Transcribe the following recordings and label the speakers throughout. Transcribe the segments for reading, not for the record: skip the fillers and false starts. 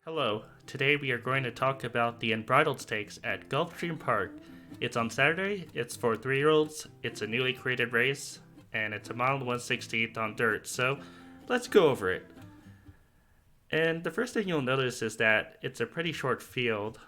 Speaker 1: Hello, today we are going to talk about the Unbridled Stakes at Gulfstream Park. It's on Saturday, it's for 3-year-olds, it's a newly created race, and it's a mile and 1/16th on dirt, so let's go over it. And the first thing you'll notice is that it's a pretty short field.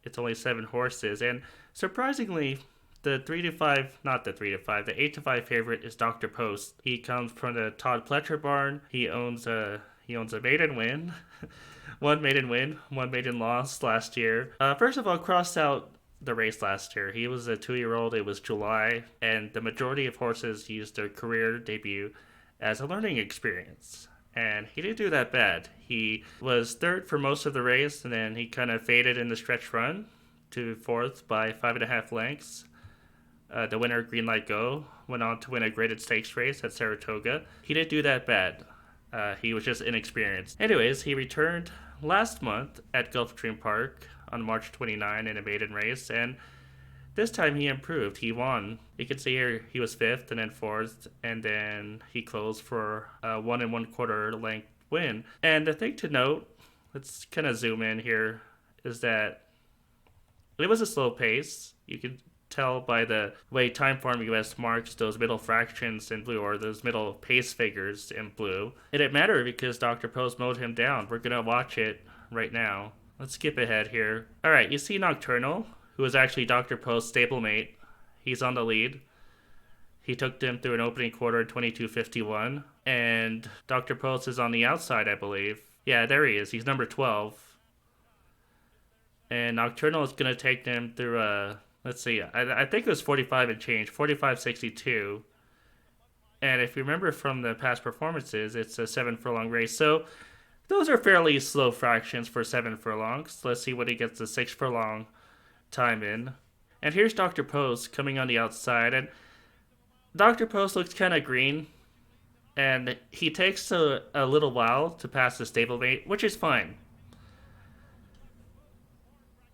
Speaker 1: It's only 7 horses, and surprisingly, the 3 to 5, not the 3 to 5, the 8 to 5 favorite is Dr. Post. He comes from the Todd Pletcher barn. He owns a maiden win. One maiden win, one maiden loss last year. First of all, crossed out the race last year. He was a 2-year-old. It was July, and the majority of horses used their career debut as a learning experience. And he didn't do that bad. He was third for most of the race, and then he kind of faded in the stretch run to fourth by 5.5 lengths. The winner, Green Light Go, went on to win a graded stakes race at Saratoga. He didn't do that bad. He was just inexperienced. Anyways, he returned last month at Gulfstream Park on March 29 in a maiden race, and this time he improved. He won. You can see here he was fifth and then fourth, and then he closed for a 1 1/4 length win. And the thing to note, let's kind of zoom in here, is that it was a slow pace. You can tell by the way Timeform US marks those middle fractions in blue, or those middle pace figures in blue. It didn't matter because Dr. Post mowed him down. We're gonna watch it right now. Let's skip ahead here. Alright, you see Nocturnal, who is actually Dr. Post's stablemate. He's on the lead. He took them through an opening quarter at 22:51. And Dr. Post is on the outside, I believe. Yeah, there he is. He's number 12. And Nocturnal is gonna take them through a... Let's see, I think it was 45 and change, 45.62. And if you remember from the past performances, it's a 7 furlong race. So those are fairly slow fractions for 7 furlongs. Let's see what he gets the 6 furlong time in. And here's Dr. Post coming on the outside. And Dr. Post looks kind of green. And he takes a little while to pass the stablemate, which is fine.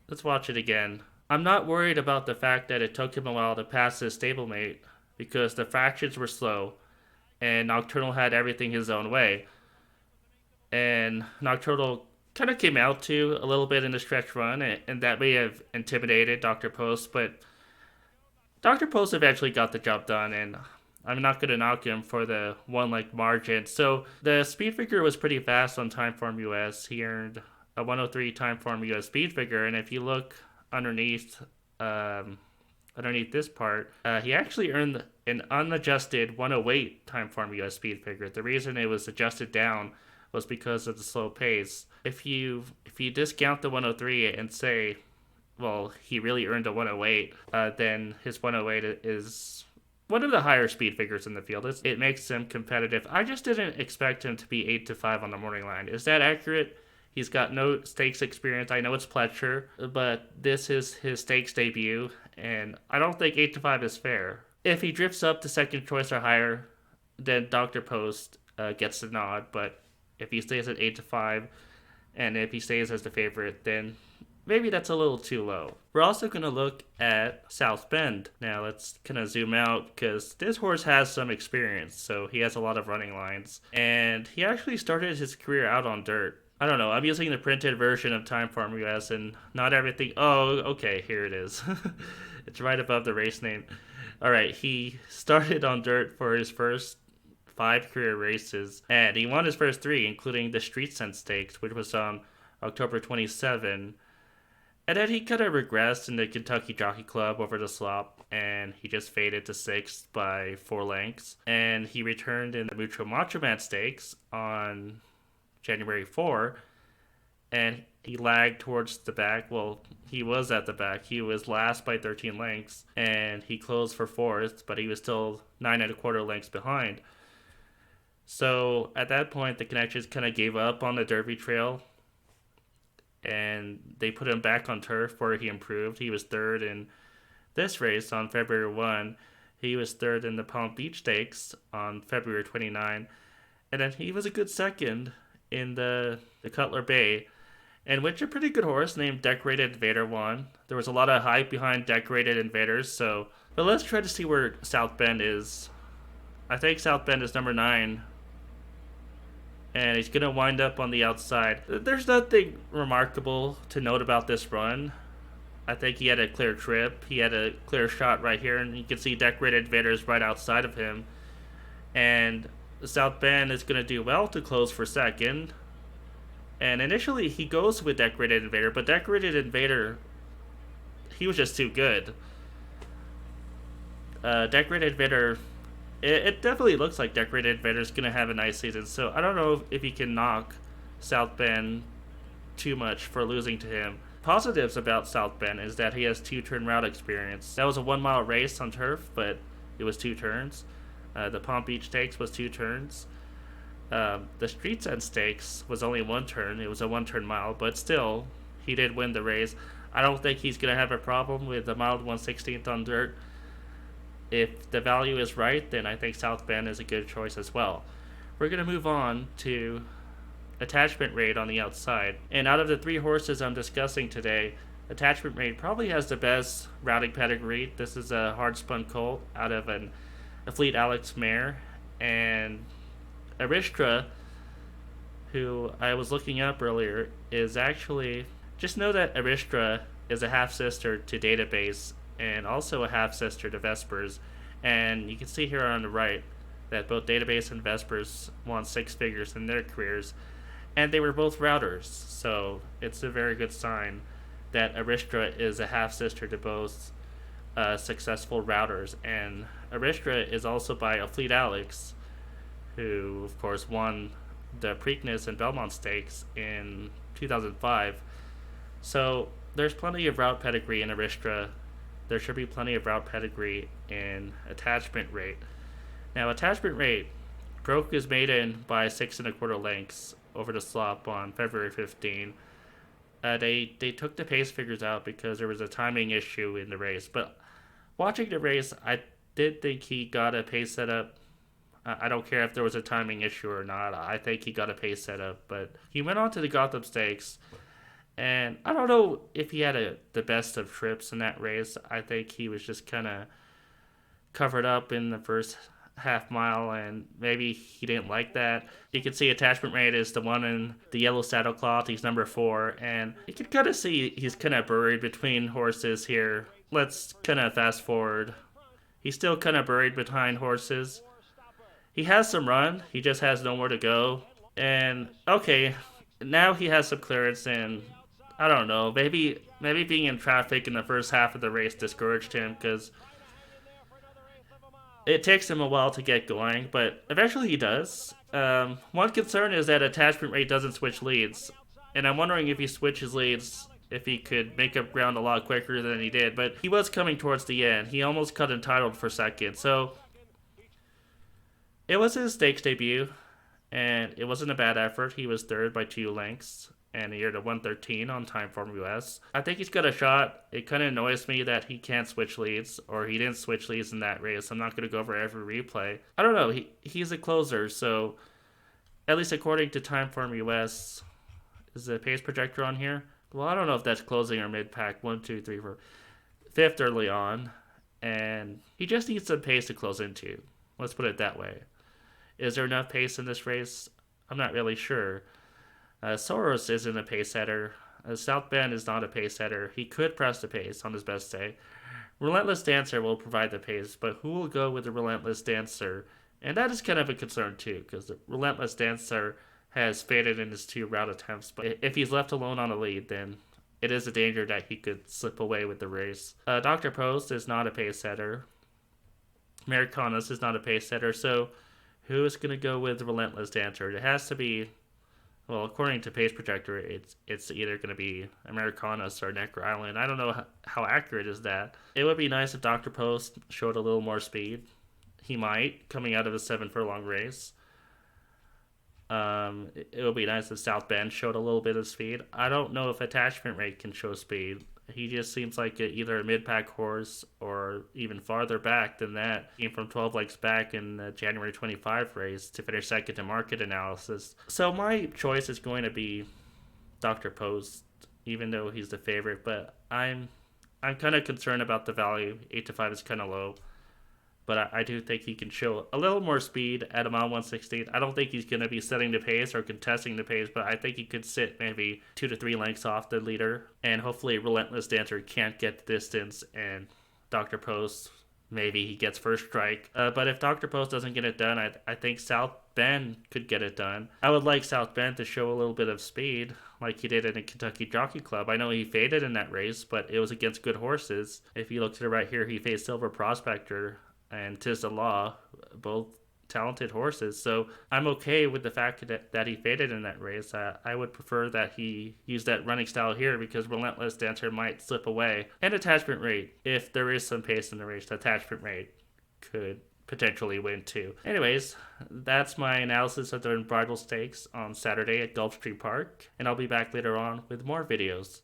Speaker 1: Let's watch it again. I'm not worried about the fact that it took him a while to pass his stablemate because the fractions were slow and Nocturnal had everything his own way. And Nocturnal kind of came out to a little bit in the stretch run, and that may have intimidated Dr. Post, but Dr. Post eventually got the job done, and I'm not going to knock him for the 1 length margin. So the speed figure was pretty fast on Timeform US. He earned a 103 Timeform US speed figure, and if you look underneath this part, he actually earned an unadjusted 108 Timeform US speed figure. The reason it was adjusted down was because of the slow pace. If you discount the 103 and say, well, he really earned a 108, then his 108 is one of the higher speed figures in the field. It makes him competitive. I just didn't expect him to be 8 to 5 on the morning line. Is that accurate? He's got no stakes experience. I know it's Pletcher, but this is his stakes debut, and I don't think 8 to 5 is fair. If he drifts up to second choice or higher, then Dr. Post gets the nod, but if he stays at 8 to 5, and if he stays as the favorite, then maybe that's a little too low. We're also going to look at South Bend. Now let's kind of zoom out because this horse has some experience, so he has a lot of running lines, and he actually started his career out on dirt. I don't know, I'm using the printed version of Timeform US and not everything... Oh, okay, here it is. It's right above the race name. Alright, he started on dirt for his first 5 career races, and he won his first 3, including the Street Sense Stakes, which was on October 27. And then he kind of regressed in the Kentucky Jockey Club over the slop, and he just faded to 6th by 4 lengths. And he returned in the Mucho Macho Man Stakes on January 4, and he lagged towards the back. Well, he was at the back. He was last by 13 lengths, and he closed for 4th, but he was still 9 1/4 lengths behind. So at that point, the Connections kind of gave up on the Derby Trail, and they put him back on turf where he improved. He was 3rd in this race on February 1. He was 3rd in the Palm Beach Stakes on February 29. And then he was a good 2nd in the Cutler Bay, and which a pretty good horse named Decorated Invader won. There was a lot of hype behind Decorated Invaders, but let's try to see where South Bend is. I think South Bend is number 9. and he's going to wind up on the outside. There's nothing remarkable to note about this run. I think he had a clear trip. He had a clear shot right here, and you can see Decorated Invaders right outside of him. And South Bend is going to do well to close for second. And initially he goes with Decorated Invader, but Decorated Invader, he was just too good. Decorated Invader, it definitely looks like Decorated Invader is going to have a nice season. So I don't know if he can knock South Bend too much for losing to him. Positives about South Bend is that he has 2-turn route experience. That was a 1 mile race on turf, but it was 2 turns. The Palm Beach Stakes was 2 turns. The Streets End Stakes was only 1 turn. It was a 1-turn mile, but still, he did win the race. I don't think he's going to have a problem with the mild 1/16th on dirt. If the value is right, then I think South Bend is a good choice as well. We're going to move on to Attachment Rate on the outside. And out of the 3 horses I'm discussing today, Attachment Rate probably has the best routing pedigree. This is a hard-spun colt out of a Fleet Alex mare. And Aristra, who I was looking up earlier, is actually... Just know that Aristra is a half-sister to Database and also a half-sister to Vespers. And you can see here on the right that both Database and Vespers won 6 figures in their careers. And they were both routers, so it's a very good sign that Aristra is a half-sister to both successful routers. And Aristra is also by a Fleet Alex, who, of course, won the Preakness and Belmont Stakes in 2005. So there's plenty of route pedigree in Aristra. There should be plenty of route pedigree in Attachment Rate. Now, Attachment Rate broke his maiden by 6 1/4 lengths over the slop on February 15. They took the pace figures out because there was a timing issue in the race. But watching the race, I did think he got a pace setup. I don't care if there was a timing issue or not. I think he got a pace setup. But he went on to the Gotham Stakes. And I don't know if he had the best of trips in that race. I think he was just kind of covered up in the first half mile, and maybe he didn't like that. You can see Attachment Rate is the one in the yellow saddlecloth. He's number 4, and you can kind of see he's kind of buried between horses here. Let's kind of fast forward. He's still kind of buried behind horses. He has some run. He just has nowhere to go. And okay, now he has some clearance, and I don't know. Maybe being in traffic in the first half of the race discouraged him because it takes him a while to get going, but eventually he does. One concern is that Attachment Rate doesn't switch leads, and I'm wondering if he switches leads, if he could make up ground a lot quicker than he did, but he was coming towards the end. He almost cut Entitled for second, so it was his stakes debut, and it wasn't a bad effort. He was third by 2 lengths, and he earned a 113 on Timeform US. I think he's got a shot. It kind of annoys me that he can't switch leads, or he didn't switch leads in that race. I'm not going to go over every replay. I don't know. He's a closer, so at least according to Timeform US, is the pace projector on here? Well, I don't know if that's closing or mid-pack. 1, 2, 3, 4. 5th early on, and he just needs some pace to close into. Let's put it that way. Is there enough pace in this race? I'm not really sure. Soros isn't a pace setter. South Bend is not a pace setter. He could press the pace on his best day. Relentless Dancer will provide the pace, but who will go with the Relentless Dancer? And that is kind of a concern too, because the Relentless Dancer has faded in his 2 route attempts. But if he's left alone on a lead, then it is a danger that he could slip away with the race. Dr. Post is not a pace setter. Americanus is not a pace setter. So who is going to go with the Relentless Dancer? It has to be... Well, according to Pace Projector, it's either going to be Americanus or Necker Island. I don't know how accurate is that. It would be nice if Dr. Post showed a little more speed. He might, coming out of a 7 furlong race. It would be nice if South Bend showed a little bit of speed. I don't know if Attachment Rate can show speed. He just seems like either a mid-pack horse or even farther back than that. He came from 12 legs back in the January 25 race to finish second to market analysis. So my choice is going to be Dr. Post, even though he's the favorite. But I'm kind of concerned about the value. 8 to 5 is kind of low. but I do think he can show a little more speed at a mile 116. I don't think he's going to be setting the pace or contesting the pace, but I think he could sit maybe 2 to 3 lengths off the leader, and hopefully Relentless Dancer can't get the distance, and Dr. Post, maybe he gets first strike. But if Dr. Post doesn't get it done, I think South Bend could get it done. I would like South Bend to show a little bit of speed like he did in the Kentucky Jockey Club. I know he faded in that race, but it was against good horses. If you look to the right here, he faced Silver Prospector and Tis the Law, both talented horses. So I'm okay with the fact that he faded in that race. I would prefer that he use that running style here because Relentless Dancer might slip away. And attachment rate, if there is some pace in the race, the attachment rate could potentially win too. Anyways, that's my analysis of the Unbridled Stakes on Saturday at Gulfstream Park, and I'll be back later on with more videos.